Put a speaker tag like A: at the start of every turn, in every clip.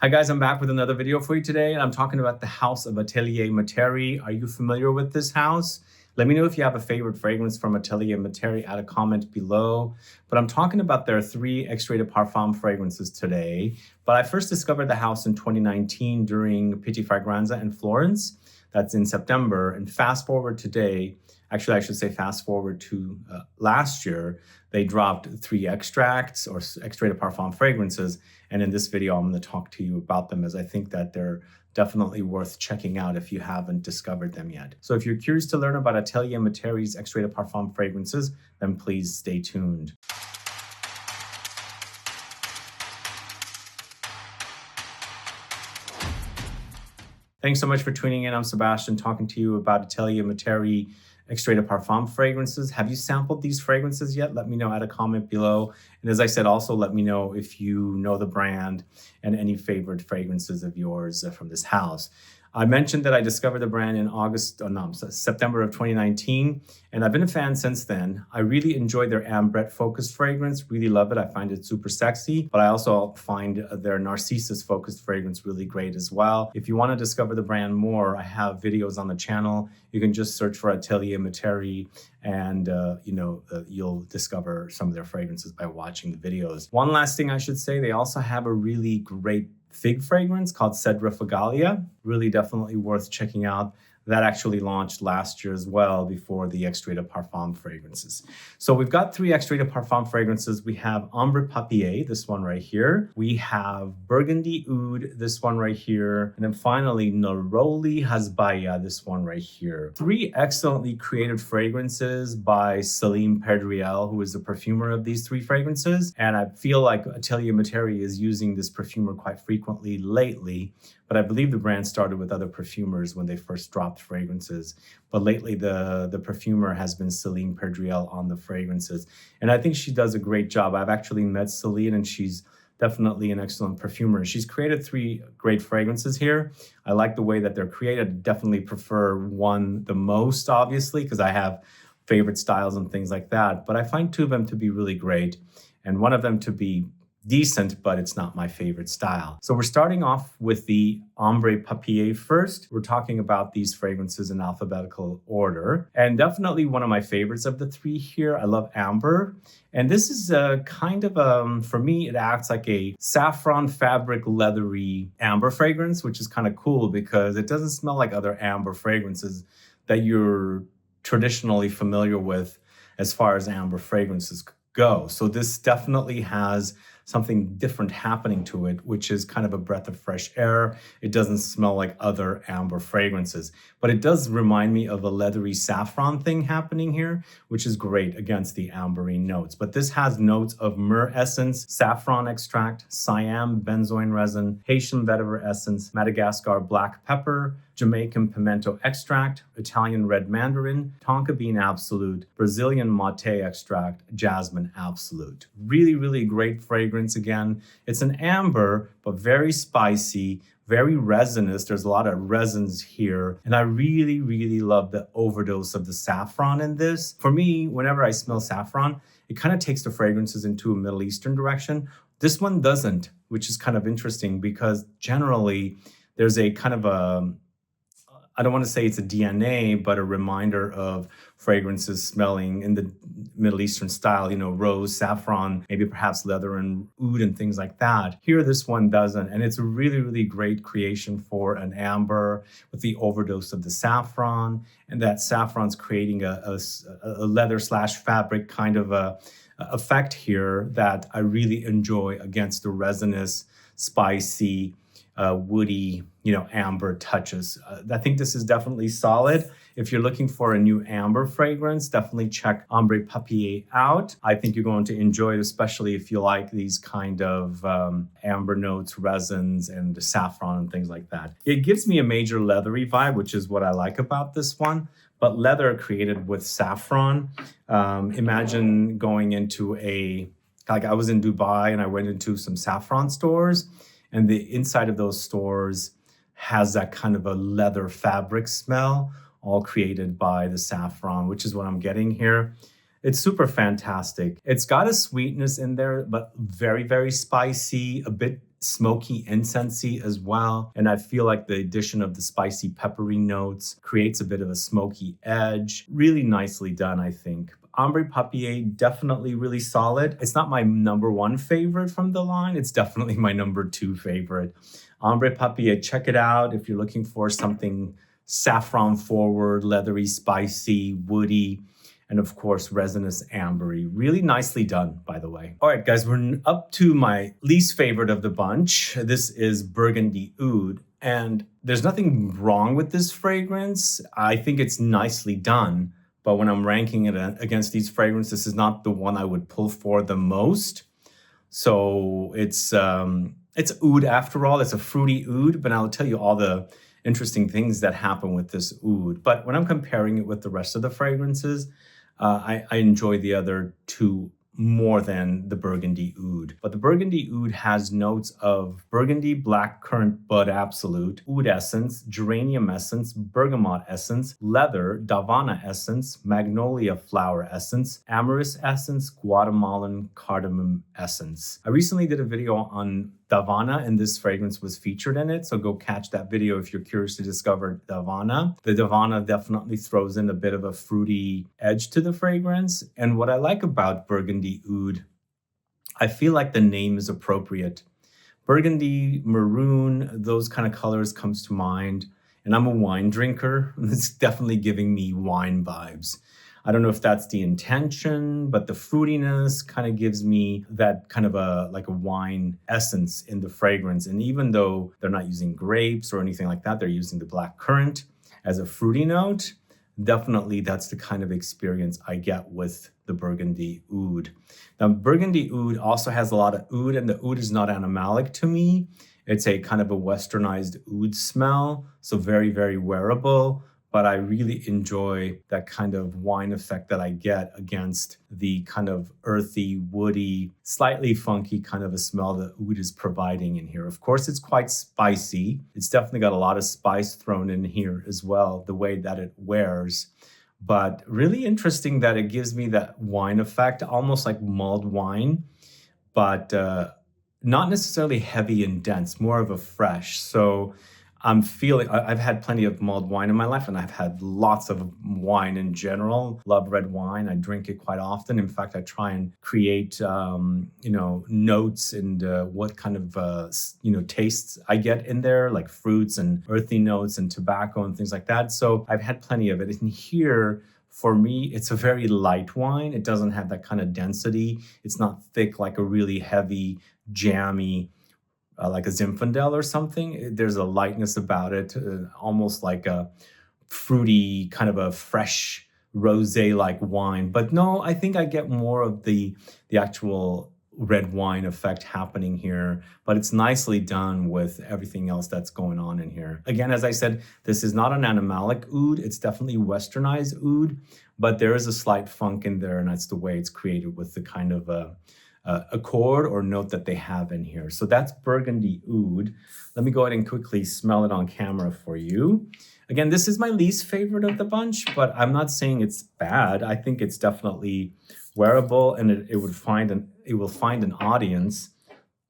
A: Hi guys, I'm back with another video for you today, and I'm talking about the house of Atelier Materi. Are you familiar with this house? Let me know if you have a favorite fragrance from Atelier Materi. Add a comment below. But I'm talking about their 3 Extrait de Parfum fragrances today. But I first discovered the house in 2019 during Petit Fragranza in Florence. That's in September. And fast forward today, actually I should say fast forward to last year, they dropped 3 extracts or Extrait de Parfum fragrances. And in this video, I'm going to talk to you about them as I think that they're definitely worth checking out if you haven't discovered them yet. So if you're curious to learn about Atelier Materi's Extrait de Parfum fragrances, then please stay tuned. Thanks so much for tuning in. I'm Sebastian, talking to you about Atelier Materi Extrait de Parfum fragrances. Have you sampled these fragrances yet? Let me know, add a comment below. And as I said, also let me know if you know the brand and any favorite fragrances of yours from this house. I mentioned that I discovered the brand in September of 2019, and I've been a fan since then. I really enjoyed their Ambrette focused fragrance, really love it. I find it super sexy, but I also find their Narcissus focused fragrance really great as well. If you want to discover the brand more, I have videos on the channel. You can just search for Atelier Materi and you'll discover some of their fragrances by watching the videos. One last thing I should say, they also have a really great fig fragrance called Cedra Fagalia. Really definitely worth checking out. That actually launched last year as well before the Extrait de Parfum fragrances. So we've got 3 Extrait de Parfum fragrances. We have Ambre Papier, this one right here. We have Burgundy Oud, this one right here. And then finally, Neroli HASBAYA, this one right here. 3 excellently created fragrances by Celine Perdriel, who is the perfumer of these 3 fragrances. And I feel like Atelier Materi is using this perfumer quite frequently lately. But I believe the brand started with other perfumers when they first dropped fragrances. But lately, the perfumer has been Celine Perdriel on the fragrances. And I think she does a great job. I've actually met Celine, and she's definitely an excellent perfumer. She's created 3 great fragrances here. I like the way that they're created. I definitely prefer one the most, obviously, because I have favorite styles and things like that. But I find 2 of them to be really great, and one of them to be decent, but it's not my favorite style. So we're starting off with the Ambre Papier first. We're talking about these fragrances in alphabetical order, and definitely one of my favorites of the 3 here. I love Ambre, and this is a kind of for me, it acts like a saffron fabric leathery amber fragrance, which is kind of cool because it doesn't smell like other amber fragrances that you're traditionally familiar with as far as amber fragrances go. So this definitely has something different happening to it, which is kind of a breath of fresh air. It doesn't smell like other amber fragrances, but it does remind me of a leathery saffron thing happening here, which is great against the ambery notes. But this has notes of myrrh essence, saffron extract, Siam benzoin resin, Haitian vetiver essence, Madagascar black pepper, Jamaican pimento extract, Italian red mandarin, Tonka bean absolute, Brazilian mate extract, jasmine absolute. Really, really great fragrance again. It's an amber, but very spicy, very resinous. There's a lot of resins here. And I really, really love the overdose of the saffron in this. For me, whenever I smell saffron, it kind of takes the fragrances into a Middle Eastern direction. This one doesn't, which is kind of interesting because generally there's a kind of I don't want to say it's a DNA, but a reminder of fragrances smelling in the Middle Eastern style, rose, saffron, maybe perhaps leather and oud and things like that. Here, this one doesn't. And it's a really, really great creation for an amber with the overdose of the saffron. And that saffron's creating a leather / fabric kind of a effect here that I really enjoy against the resinous, spicy, woody, amber touches. I think this is definitely solid. If you're looking for a new amber fragrance, definitely check Ambre Papier out. I think you're going to enjoy it, especially if you like these kind of amber notes, resins, and the saffron and things like that. It gives me a major leathery vibe, which is what I like about this one. But leather created with saffron. Imagine going into I was in Dubai and I went into some saffron stores, and the inside of those stores has that kind of a leather fabric smell, all created by the saffron, which is what I'm getting here. It's super fantastic. It's got a sweetness in there, but very, very spicy, a bit smoky incensey as well. And I feel like the addition of the spicy peppery notes creates a bit of a smoky edge. Really nicely done, I think. Ombre Papier, definitely really solid. It's not my #1 favorite from the line. It's definitely my #2 favorite. Ombre Papier, check it out if you're looking for something saffron forward, leathery, spicy, woody, and of course, resinous ambery. Really nicely done, by the way. All right, guys, we're up to my least favorite of the bunch. This is Burgundy Oud. And there's nothing wrong with this fragrance. I think it's nicely done. But when I'm ranking it against these fragrances, this is not the one I would pull for the most. So it's oud after all. It's a fruity oud, but I'll tell you all the interesting things that happen with this oud. But when I'm comparing it with the rest of the fragrances, I enjoy the other two more than the Burgundy Oud. But the Burgundy Oud has notes of Burgundy, Blackcurrant, Bud Absolute, Oud Essence, Geranium Essence, Bergamot Essence, Leather, Davana Essence, Magnolia Flower Essence, Amorous Essence, Guatemalan Cardamom Essence. I recently did a video on Davana, and this fragrance was featured in it. So go catch that video if you're curious to discover Davana. The Davana definitely throws in a bit of a fruity edge to the fragrance. And what I like about Burgundy Oud, I feel like the name is appropriate. Burgundy, maroon, those kind of colors comes to mind. And I'm a wine drinker. It's definitely giving me wine vibes. I don't know if that's the intention, but the fruitiness kind of gives me that kind of like a wine essence in the fragrance. And even though they're not using grapes or anything like that, they're using the blackcurrant as a fruity note. Definitely that's the kind of experience I get with the Burgundy Oud. Now, Burgundy Oud also has a lot of oud, and the oud is not animalic to me. It's a kind of a westernized oud smell, so very, very wearable. But I really enjoy that kind of wine effect that I get against the kind of earthy, woody, slightly funky kind of a smell that oud is providing in here. Of course, it's quite spicy. It's definitely got a lot of spice thrown in here as well, the way that it wears. But really interesting that it gives me that wine effect, almost like mulled wine, but not necessarily heavy and dense, more of a fresh. So I'm feeling, I've had plenty of mulled wine in my life, and I've had lots of wine in general. Love red wine. I drink it quite often. In fact, I try and create, notes and what kind of, tastes I get in there, like fruits and earthy notes and tobacco and things like that. So I've had plenty of it. And here, for me, it's a very light wine. It doesn't have that kind of density. It's not thick like a really heavy, jammy, like a Zinfandel or something. There's a lightness about it, almost like a fruity, kind of a fresh rosé-like wine. But no, I think I get more of the actual red wine effect happening here, but it's nicely done with everything else that's going on in here. Again, as I said, this is not an animalic oud. It's definitely westernized oud, but there is a slight funk in there, and that's the way it's created with the kind of accord or note that they have in here. So that's Burgundy Oud. Let me go ahead and quickly smell it on camera for you. Again, this is my least favorite of the bunch, but I'm not saying it's bad. I think it's definitely wearable, and it will find an audience.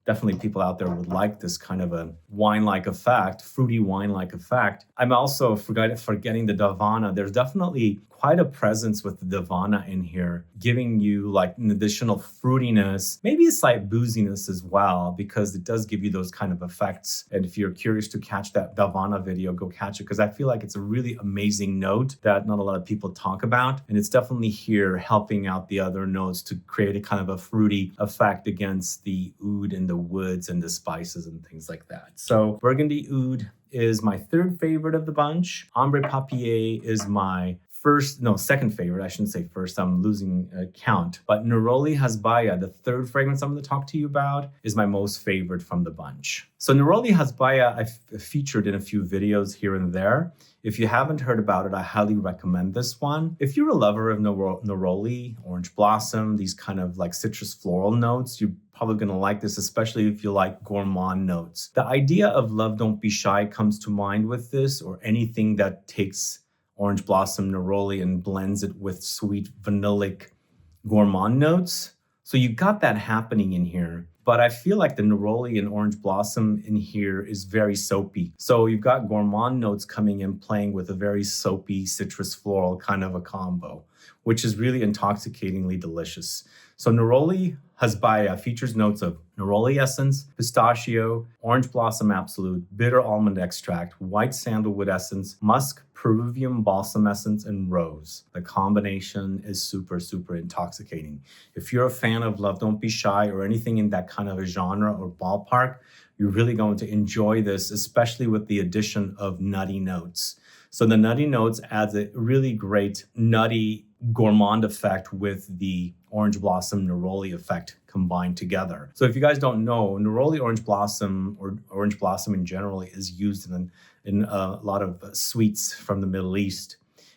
A: Definitely people out there would like this kind of a wine-like effect, fruity wine-like effect. I'm also forgetting the Davana. There's definitely quite a presence with the Davana in here, giving you like an additional fruitiness, maybe a slight booziness as well, because it does give you those kind of effects. And if you're curious to catch that Davana video, go catch it, because I feel like it's a really amazing note that not a lot of people talk about. And it's definitely here helping out the other notes to create a kind of a fruity effect against the oud and the woods and the spices and things like that. So Burgundy Oud is my third favorite of the bunch. Ombre Papier is my second favorite. I shouldn't say first, I'm losing count. But Neroli HASBAYA, the third fragrance I'm going to talk to you about, is my most favorite from the bunch. So Neroli HASBAYA, I've featured in a few videos here and there. If you haven't heard about it, I highly recommend this one. If you're a lover of Neroli, orange blossom, these kind of like citrus floral notes, you're probably going to like this, especially if you like gourmand notes. The idea of Love Don't Be Shy comes to mind with this, or anything that takes orange blossom neroli and blends it with sweet vanillic gourmand notes. So you got that happening in here, but I feel like the neroli and orange blossom in here is very soapy. So you've got gourmand notes coming in, playing with a very soapy citrus floral kind of a combo, which is really intoxicatingly delicious. So neroli HASBAYA features notes of neroli essence, pistachio, orange blossom absolute, bitter almond extract, white sandalwood essence, musk, Peruvian balsam essence, and rose. The combination is super, super intoxicating. If you're a fan of Love Don't Be Shy or anything in that kind of a genre or ballpark, you're really going to enjoy this, especially with the addition of nutty notes. So the nutty notes adds a really great nutty gourmand effect with the orange blossom neroli effect combined together. So if you guys don't know, neroli orange blossom or orange blossom in general is used in a lot of sweets from the Middle East.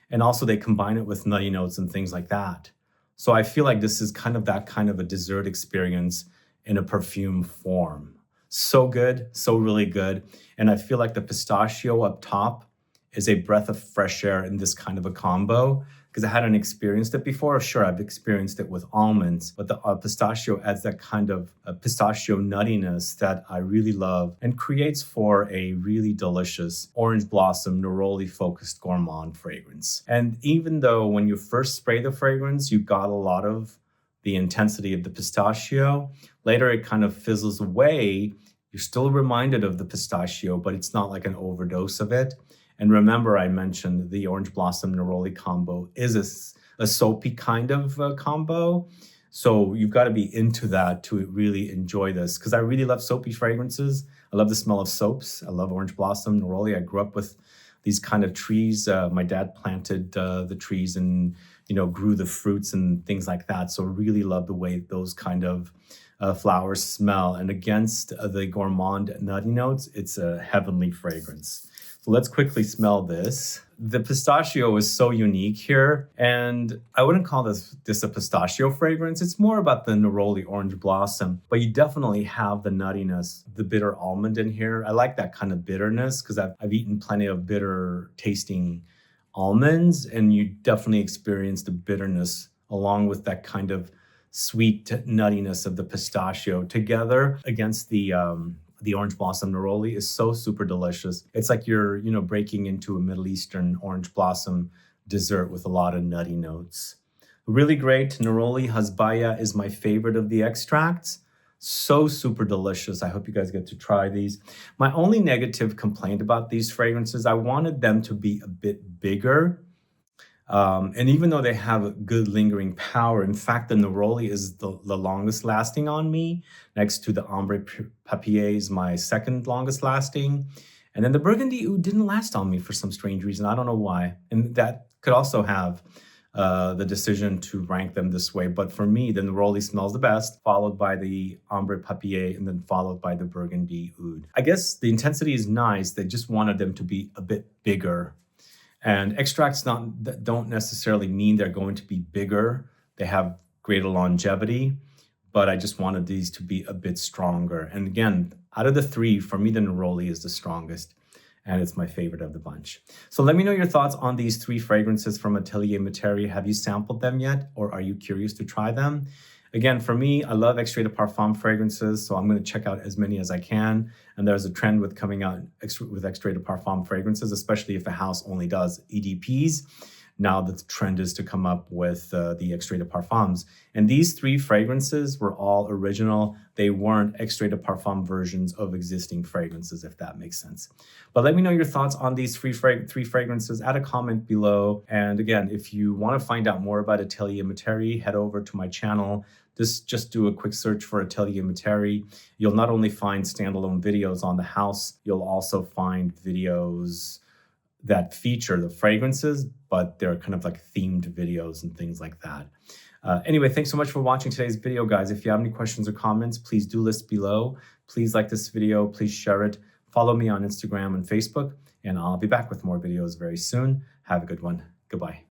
A: And also they combine it with nutty notes and things like that. So I feel like this is kind of that kind of a dessert experience in a perfume form. So good, so really good. And I feel like the pistachio up top is a breath of fresh air in this kind of a combo, because I hadn't experienced it before. Sure, I've experienced it with almonds, but the pistachio adds that kind of pistachio nuttiness that I really love and creates for a really delicious orange blossom neroli focused gourmand fragrance. And even though when you first spray the fragrance, you got a lot of the intensity of the pistachio, later it kind of fizzles away. You're still reminded of the pistachio, but it's not like an overdose of it. And remember, I mentioned the orange blossom neroli combo is a soapy kind of combo. So you've got to be into that to really enjoy this, because I really love soapy fragrances. I love the smell of soaps. I love orange blossom neroli. I grew up with these kind of trees. My dad planted the trees and, grew the fruits and things like that. So really love the way those kind of flowers smell. And against the gourmand nutty notes, it's a heavenly fragrance. So let's quickly smell this. The pistachio is so unique here, and I wouldn't call this a pistachio fragrance. It's more about the neroli orange blossom, but you definitely have the nuttiness, the bitter almond in here. I like that kind of bitterness because I've eaten plenty of bitter tasting almonds, and you definitely experience the bitterness along with that kind of sweet nuttiness of the pistachio together against the orange blossom neroli is so super delicious. It's like you're, breaking into a Middle Eastern orange blossom dessert with a lot of nutty notes. Really great. Neroli HASBAYA is my favorite of the extracts. So super delicious. I hope you guys get to try these. My only negative complaint about these fragrances, I wanted them to be a bit bigger. And even though they have a good lingering power, in fact, the neroli is the longest lasting on me. Next to the Ambre Papier is my second longest lasting. And then the Burgundy Oud didn't last on me for some strange reason. I don't know why. And that could also have the decision to rank them this way. But for me, the neroli smells the best, followed by the Ambre Papier, and then followed by the Burgundy Oud. I guess the intensity is nice. They just wanted them to be a bit bigger. And extracts don't necessarily mean they're going to be bigger. They have greater longevity, but I just wanted these to be a bit stronger. And again, out of the three, for me, the neroli is the strongest, and it's my favorite of the bunch. So let me know your thoughts on these three fragrances from Atelier Materi. Have you sampled them yet, or are you curious to try them? Again, for me, I love Extrait de Parfum fragrances, so I'm going to check out as many as I can. And there's a trend with coming out with Extrait de Parfum fragrances, especially if a house only does EDPs. Now the trend is to come up with the Extrait de Parfums. And these three fragrances were all original. They weren't Extrait de Parfum versions of existing fragrances, if that makes sense. But let me know your thoughts on these three fragrances. Add a comment below. And again, if you want to find out more about Atelier Materi, head over to my channel. Just do a quick search for Atelier Materi. You'll not only find standalone videos on the house, you'll also find videos that feature the fragrances, but they're kind of like themed videos and things like that. Anyway, thanks so much for watching today's video, guys. If you have any questions or comments, please do list below. Please like this video, please share it. Follow me on Instagram and Facebook, and I'll be back with more videos very soon. Have a good one. Goodbye.